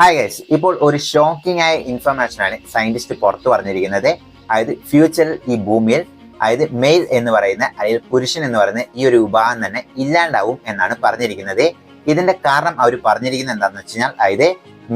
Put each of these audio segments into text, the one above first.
Hi guys, ഇപ്പോൾ ഒരു shocking ആയ ഇൻഫർമേഷനാണ് സയന്റിസ്റ്റ് പുറത്തു പറഞ്ഞിരിക്കുന്നത്. അതായത് ഫ്യൂച്ചറിൽ ഈ ഭൂമിയിൽ അതായത് മെയിൽ എന്ന് പറയുന്ന അല്ലെങ്കിൽ പുരുഷൻ എന്ന് പറയുന്ന ഈ ഒരു വിഭാഗം തന്നെ ഇല്ലാണ്ടാവും എന്നാണ് പറഞ്ഞിരിക്കുന്നത്. ഇതിന്റെ കാരണം അവർ പറഞ്ഞിരിക്കുന്നത് എന്താണെന്ന് വെച്ച് കഴിഞ്ഞാൽ അതായത്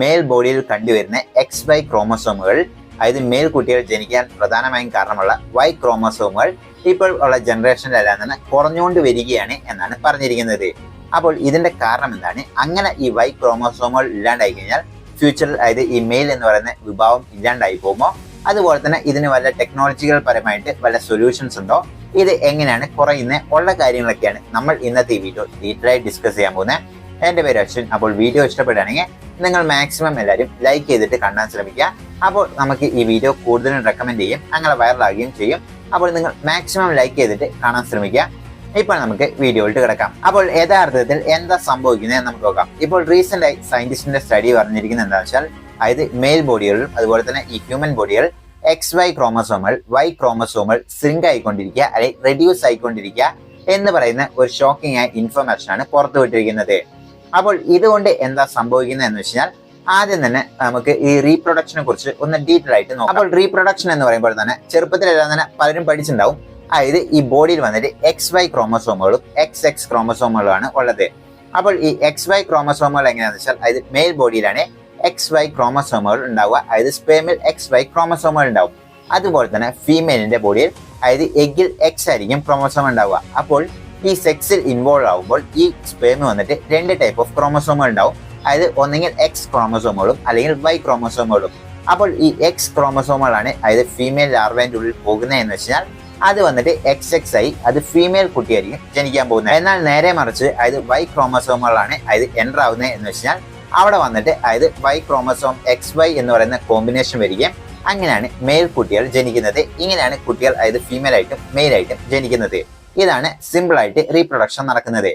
മെയിൽ ബോഡിയിൽ കണ്ടുവരുന്ന XY ക്രോമസോമുകൾ അതായത് മെയിൽ കുട്ടികൾ ജനിക്കാൻ പ്രധാനമായും കാരണമുള്ള Y ക്രോമസോമുകൾ ഇപ്പോൾ ഉള്ള ജനറേഷനിലെല്ലാം തന്നെ കുറഞ്ഞുകൊണ്ട് വരികയാണ് എന്നാണ് പറഞ്ഞിരിക്കുന്നത്. അപ്പോൾ ഇതിന്റെ കാരണം എന്താണ്? അങ്ങനെ ഈ Y ക്രോമസോമുകൾ ഇല്ലാണ്ടായി കഴിഞ്ഞാൽ ഫ്യൂച്ചറിൽ അതായത് ഈ മെയിൽ എന്ന് പറയുന്ന വിഭാഗം ഇല്ലാണ്ടായി പോകുമോ? അതുപോലെ തന്നെ ഇതിന് വല്ല ടെക്നോളജികൾ പരമായിട്ട് വല്ല സൊല്യൂഷൻസ് ഉണ്ടോ? ഇത് എങ്ങനെയാണ് കുറയുന്ന ഉള്ള കാര്യങ്ങളൊക്കെയാണ് നമ്മൾ ഇന്നത്തെ ഈ വീഡിയോ ഡീറ്റെയിൽ ആയി ഡിസ്കസ് ചെയ്യാൻ പോകുന്നത്. എന്റെ പേര് അശ്വിൻ. അപ്പോൾ വീഡിയോ ഇഷ്ടപ്പെടുകയാണെങ്കിൽ നിങ്ങൾ മാക്സിമം എല്ലാവരും ലൈക്ക് ചെയ്തിട്ട് കാണാൻ ശ്രമിക്കുക. അപ്പോൾ നമുക്ക് ഈ വീഡിയോ കൂടുതലും റെക്കമെൻഡ് ചെയ്യും, അങ്ങനെ വൈറലാകുകയും ചെയ്യും. അപ്പോൾ നിങ്ങൾ മാക്സിമം ലൈക്ക് ചെയ്തിട്ട് കാണാൻ ശ്രമിക്കുക. ഇപ്പോൾ നമുക്ക് വീഡിയോയിലോട്ട് കിടക്കാം. അപ്പോൾ യഥാർത്ഥത്തിൽ എന്താ സംഭവിക്കുന്നത് നമുക്ക് നോക്കാം. ഇപ്പോൾ റീസെന്റ് ആയി സയന്റിസ്റ്റിന്റെ സ്റ്റഡി പറഞ്ഞിരിക്കുന്നത് എന്താ വെച്ചാൽ അതായത് മെയിൽ ബോഡികളിലും അതുപോലെ തന്നെ ഈ ഹ്യൂമൻ ബോഡികൾ XY ക്രോമസോമുകൾ Y ക്രോമസോമുകൾ സിങ്ക് ആയിക്കൊണ്ടിരിക്കുക അല്ലെങ്കിൽ റെഡ്യൂസ് ആയിക്കൊണ്ടിരിക്കുക എന്ന് പറയുന്ന ഒരു ഷോക്കിംഗ് ആയ ഇൻഫർമേഷൻ ആണ് പുറത്തുവിട്ടിരിക്കുന്നത്. അപ്പോൾ ഇതുകൊണ്ട് എന്താ സംഭവിക്കുന്നത് എന്ന് വെച്ചാൽ ആദ്യം തന്നെ നമുക്ക് ഈ റീപ്രൊഡക്ഷനെ കുറിച്ച് ഒന്ന് ഡീറ്റെയിൽ ആയിട്ട് നോക്കാം. അപ്പോൾ റീപ്രൊഡക്ഷൻ എന്ന് പറയുമ്പോൾ തന്നെ ചെറുപ്പത്തിലെല്ലാം തന്നെ പലരും പഠിച്ചിട്ടുണ്ടാവും. അതായത് ഈ ബോഡിയിൽ വന്നിട്ട് XY ക്രോമസോമുകളും XX ക്രോമസോമുകളുമാണ് ഉള്ളത്. അപ്പോൾ ഈ XY ക്രോമസോമുകൾ എങ്ങനെയാണെന്ന് വെച്ചാൽ അതായത് മെയിൽ ബോഡിയിലാണ് XY ക്രോമസോമുകൾ ഉണ്ടാവുക, അതായത് സ്പേമിൽ XY ക്രോമസോമുകൾ ഉണ്ടാവും. അതുപോലെ തന്നെ ഫീമെയിലിന്റെ ബോഡിയിൽ അതായത് എഗ്ഗിൽ X ആയിരിക്കും ക്രോമസോം ഉണ്ടാവുക. അപ്പോൾ ഈ സെക്സിൽ ഇൻവോൾവ് ആവുമ്പോൾ ഈ സ്പേം വന്നിട്ട് രണ്ട് ടൈപ്പ് ഓഫ് ക്രോമസോമുകൾ ഉണ്ടാവും. അതായത് ഒന്നെങ്കിൽ X ക്രോമസോമുകളും അല്ലെങ്കിൽ Y ക്രോമസോമുകളും. അപ്പോൾ ഈ X ക്രോമസോമുകളാണ് അതായത് ഫീമെയിൽ ലാർവേന്റെ ഉള്ളിൽ പോകുന്നത് എന്ന് വെച്ചാൽ അത് വന്നിട്ട് XX ആയി അത് ഫീമെയിൽ കുട്ടിയായിരിക്കും ജനിക്കാൻ പോകുന്നത്. എന്നാൽ നേരെ മറിച്ച് അതായത് Y ക്രോമസോമുകളാണ് അതായത് എൻ്റർ ആവുന്നത് എന്ന് വെച്ചാൽ അവിടെ വന്നിട്ട് അതായത് Y ക്രോമസോം XY എന്ന് പറയുന്ന കോമ്പിനേഷൻ വരികയും അങ്ങനെയാണ് മെയിൽ കുട്ടികൾ ജനിക്കുന്നത്. ഇങ്ങനെയാണ് കുട്ടികൾ അതായത് ഫീമെയിൽ ആയിട്ടും മെയിൽ ആയിട്ടും ജനിക്കുന്നത്. ഇതാണ് സിമ്പിൾ ആയിട്ട് റീപ്രൊഡക്ഷൻ നടക്കുന്നത്.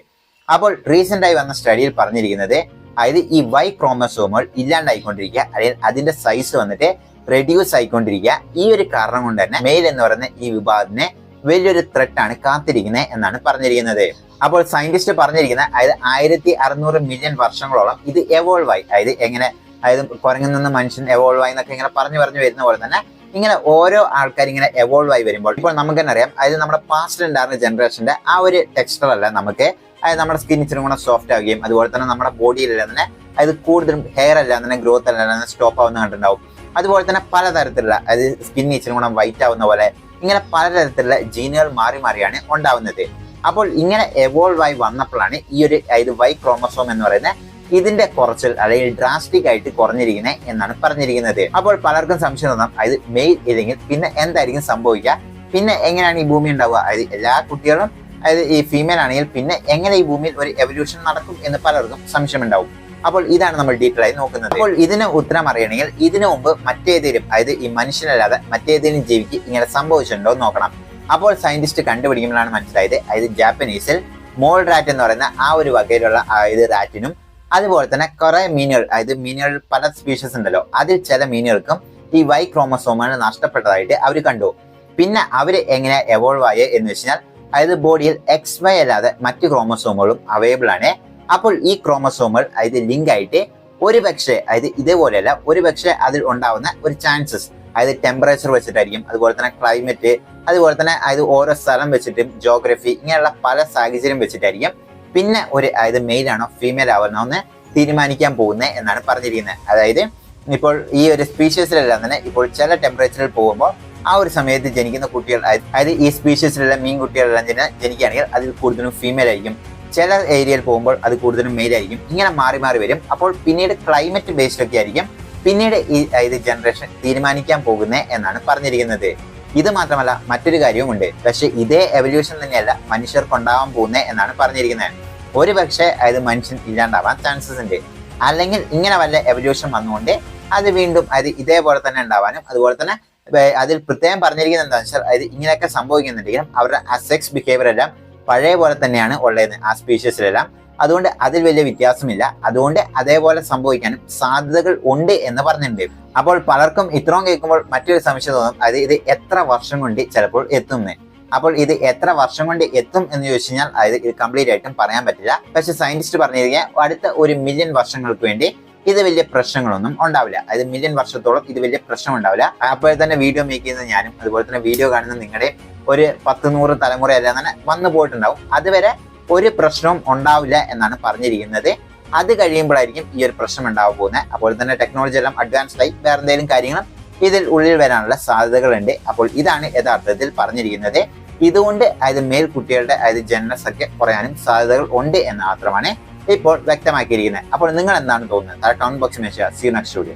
അപ്പോൾ റീസെന്റ് ആയി വന്ന സ്റ്റഡിയിൽ പറഞ്ഞിരിക്കുന്നത് അതായത് ഈ Y ക്രോമസോമുകൾ ഇല്ലാണ്ടായിക്കൊണ്ടിരിക്കുക അല്ലെങ്കിൽ അതിന്റെ സൈസ് വന്നിട്ട് റെഡ്യൂസ് ആയിക്കൊണ്ടിരിക്കുക. ഈ ഒരു കാരണം കൊണ്ട് തന്നെ മെയിൽ എന്ന് പറയുന്ന ഈ വിഭാഗത്തിനെ വലിയൊരു ത്രെട്ട് ആണ് കാത്തിരിക്കുന്നത് എന്നാണ് പറഞ്ഞിരിക്കുന്നത്. അപ്പോൾ സയന്റിസ്റ്റ് പറഞ്ഞിരിക്കുന്നത് അതായത് 1600 മില്യൺ വർഷങ്ങളോളം ഇത് എവോൾവ് ആയി, അതായത് എങ്ങനെ അതായത് കുരങ്ങിൽ നിന്ന് മനുഷ്യൻ എവോൾവ് ആയി എന്നൊക്കെ ഇങ്ങനെ പറഞ്ഞു വരുന്ന പോലെ തന്നെ ഇങ്ങനെ ഓരോ ആൾക്കാർ ഇങ്ങനെ എവോൾവ് ആയി വരുമ്പോൾ ഇപ്പോൾ നമുക്ക് തന്നെ അറിയാം അതായത് നമ്മുടെ പാസ്റ്റിൽ ഉണ്ടായിരുന്ന ജനറേഷന്റെ ആ ഒരു ടെക്സ്ചർ അല്ല നമുക്ക്, അതായത് നമ്മുടെ സ്കിൻ ഇച്ചിരി കൂടെ സോഫ്റ്റ് ആവുകയും അതുപോലെ തന്നെ നമ്മുടെ ബോഡിയിലെല്ലാം തന്നെ അതായത് കൂടുതലും ഹെയർ എല്ലാം തന്നെ ഗ്രോത്ത് എല്ലാം തന്നെ സ്റ്റോപ്പ് ആവുന്ന കണ്ടിട്ടുണ്ടാവും. അതുപോലെ തന്നെ പലതരത്തിലുള്ള അതായത് സ്കിൻ ഇച്ചിരി കൂടെ വൈറ്റ് ആവുന്ന പോലെ ഇങ്ങനെ പലതരത്തിലുള്ള ജീനുകൾ മാറി മാറിയാണ് ഉണ്ടാവുന്നത്. അപ്പോൾ ഇങ്ങനെ എവോൾവ് ആയി വന്നപ്പോഴാണ് ഈ ഒരു അതായത് Y ക്രോമസോം എന്ന് പറയുന്ന ഇതിന്റെ കുറച്ചിൽ അല്ലെങ്കിൽ ഡ്രാസ്റ്റിക് ആയിട്ട് കുറഞ്ഞിരിക്കുന്നത് എന്നാണ് പറഞ്ഞിരിക്കുന്നത്. അപ്പോൾ പലർക്കും സംശയം തോന്നാം അതായത് മെയിൽ ഇല്ലെങ്കിൽ പിന്നെ എന്തായിരിക്കും സംഭവിക്കുക, പിന്നെ എങ്ങനെയാണ് ഈ ഭൂമി ഉണ്ടാവുക, അതായത് എല്ലാ കുട്ടികളും അതായത് ഈ ഫീമെയിൽ ആണെങ്കിൽ പിന്നെ എങ്ങനെ ഈ ഭൂമിയിൽ ഒരു എവല്യൂഷൻ നടക്കും എന്ന് പലർക്കും സംശയമുണ്ടാവും. അപ്പോൾ ഇതാണ് നമ്മൾ ഡീറ്റെയിൽ ആയി നോക്കുന്നത്. അപ്പോൾ ഇതിന് ഉത്തരം അറിയണമെങ്കിൽ ഇതിനു മുമ്പ് മറ്റേതെങ്കിലും അതായത് ഈ മനുഷ്യനല്ലാതെ മറ്റേതെങ്കിലും ജീവിക്ക് ഇങ്ങനെ സംഭവിച്ചിട്ടുണ്ടോ എന്ന് നോക്കണം. അപ്പോൾ സയന്റിസ്റ്റ് കണ്ടുപിടിക്കുമ്പോഴാണ് മനസ്സിലായത് അതായത് ജാപ്പനീസിൽ മോൾ റാറ്റ് എന്ന് പറയുന്ന ആ ഒരു വകയിലുള്ള അതായത് റാറ്റിനും അതുപോലെ തന്നെ കുറെ മീനുകൾ അതായത് മീനുകൾ പല സ്പീഷീസ് ഉണ്ടല്ലോ, അതിൽ ചില മീനുകൾക്കും ഈ Y ക്രോമസോമുകൾ നഷ്ടപ്പെട്ടതായിട്ട് അവർ കണ്ടു. പിന്നെ അവർ എങ്ങനെ എവോൾവ് ആയേ എന്ന് വെച്ചാൽ അതായത് ബോഡിയിൽ XY അല്ലാതെ മറ്റു ക്രോമസോമുകളും അവൈലബിൾ ആണ്. അപ്പോൾ ഈ ക്രോമസോമുകൾ അതായത് ലിങ്ക് ആയിട്ട് ഒരുപക്ഷെ അതായത് ഇതേപോലെയല്ല ഒരുപക്ഷെ അതിൽ ഉണ്ടാവുന്ന ഒരു ചാൻസസ് അതായത് ടെമ്പറേച്ചർ വെച്ചിട്ടായിരിക്കും, അതുപോലെ തന്നെ ക്ലൈമറ്റ്, അതുപോലെ തന്നെ അതായത് ഓരോ സ്ഥലം വെച്ചിട്ടും ജോഗ്രഫി ഇങ്ങനെയുള്ള പല സാഹചര്യം വെച്ചിട്ടായിരിക്കും പിന്നെ ഒരു അതായത് മെയിൽ ആണോ ഫീമെയിൽ ആവണോ എന്ന് തീരുമാനിക്കാൻ പോകുന്നത് എന്നാണ് പറഞ്ഞിരിക്കുന്നത്. അതായത് ഇപ്പോൾ ഈ ഒരു സ്പീഷീസിലെല്ലാം തന്നെ ഇപ്പോൾ ചില ടെമ്പറേച്ചറിൽ പോകുമ്പോൾ ആ ഒരു സമയത്ത് ജനിക്കുന്ന കുട്ടികൾ അതായത് ഈ സ്പീഷീസിലുള്ള മീൻ കുട്ടികളെല്ലാം ജനിക്കുകയാണെങ്കിൽ അതിൽ കൂടുതലും ഫീമെയിൽ ആയിരിക്കും, ചില ഏരിയയിൽ പോകുമ്പോൾ അത് കൂടുതലും മെയിൽ ആയിരിക്കും. ഇങ്ങനെ മാറി മാറി വരും. അപ്പോൾ പിന്നീട് ക്ലൈമറ്റ് ബേസ്ഡ് ഒക്കെ ആയിരിക്കും പിന്നീട് ഈ അതായത് ജനറേഷൻ തീരുമാനിക്കാൻ പോകുന്നത് എന്നാണ് പറഞ്ഞിരിക്കുന്നത്. ഇത് മാത്രമല്ല മറ്റൊരു കാര്യവുമുണ്ട്. പക്ഷെ ഇതേ എവല്യൂഷൻ തന്നെയല്ല മനുഷ്യർക്ക് ഉണ്ടാവാൻ പോകുന്നത് എന്നാണ് പറഞ്ഞിരിക്കുന്നത്. ഒരു പക്ഷേ അതായത് മനുഷ്യൻ ഇല്ലാണ്ടാവാൻ ചാൻസസ് ഉണ്ട്, അല്ലെങ്കിൽ ഇങ്ങനെ വല്ല എവല്യൂഷൻ വന്നുകൊണ്ട് അത് വീണ്ടും അതായത് ഇതേപോലെ തന്നെ ഉണ്ടാവാനും അതുപോലെ തന്നെ അതിൽ പ്രത്യേകം പറഞ്ഞിരിക്കുന്നത് എന്താണെന്ന് വെച്ചാൽ അതായത് ഇങ്ങനെയൊക്കെ സംഭവിക്കുന്നുണ്ടെങ്കിലും അവരുടെ സെക്സ് ബിഹേവിയർ എല്ലാം പഴയ പോലെ തന്നെയാണ് ഉള്ളത് ആ സ്പീഷീസിലെല്ലാം. അതുകൊണ്ട് അതിൽ വലിയ വ്യത്യാസമില്ല. അതുകൊണ്ട് അതേപോലെ സംഭവിക്കാനും സാധ്യതകൾ ഉണ്ട് എന്ന് പറഞ്ഞിട്ടുണ്ട്. അപ്പോൾ പലർക്കും ഇത്രയും കേൾക്കുമ്പോൾ മറ്റൊരു സംശയം തോന്നും അതായത് ഇത് എത്ര വർഷം കൊണ്ട് ചിലപ്പോൾ എത്തുന്നത്. അപ്പോൾ ഇത് എത്ര വർഷം കൊണ്ട് എത്തും എന്ന് ചോദിച്ചു കഴിഞ്ഞാൽ അതായത് ഇത് കംപ്ലീറ്റ് ആയിട്ടും പറയാൻ പറ്റില്ല. പക്ഷെ സയന്റിസ്റ്റ് പറഞ്ഞിരിക്കുക അടുത്ത 1 മില്യൺ വർഷങ്ങൾക്ക് വേണ്ടി ഇത് വലിയ പ്രശ്നങ്ങളൊന്നും ഉണ്ടാവില്ല. അതായത് മില്യൺ വർഷത്തോളം ഇത് വലിയ പ്രശ്നം ഉണ്ടാവില്ല. അപ്പോൾ തന്നെ വീഡിയോ മേക്ക് ചെയ്യുന്ന ഞാനും അതുപോലെ തന്നെ വീഡിയോ കാണുന്ന നിങ്ങളുടെ ഒരു 10-100 തലമുറ എല്ലാം തന്നെ വന്നു പോയിട്ടുണ്ടാവും. അതുവരെ ഒരു പ്രശ്നവും ഉണ്ടാവില്ല എന്നാണ് പറഞ്ഞിരിക്കുന്നത്. അത് കഴിയുമ്പോഴായിരിക്കും ഈ ഒരു പ്രശ്നം ഉണ്ടാവാൻ പോകുന്നത്. അപ്പോൾ തന്നെ ടെക്നോളജി എല്ലാം അഡ്വാൻസ്ഡ് ആയി വേറെ എന്തെങ്കിലും കാര്യങ്ങളും ഇതിൽ ഉള്ളിൽ വരാനുള്ള സാധ്യതകളുണ്ട്. അപ്പോൾ ഇതാണ് യഥാർത്ഥത്തിൽ പറഞ്ഞിരിക്കുന്നത്. ഇതുകൊണ്ട് അതായത് മേൽ കുട്ടികളുടെ അതായത് ജനനസ് ഒക്കെ കുറയാനും സാധ്യതകൾ ഉണ്ട് എന്ന് മാത്രമാണ് ഇപ്പോൾ വ്യക്തമാക്കിയിരിക്കുന്നത്. അപ്പോൾ നിങ്ങൾ എന്താണ് തോന്നുന്നത്? കമന്റ് ബോക്സിൽ മെൻഷൻ ചെയ്യുക. See you next video.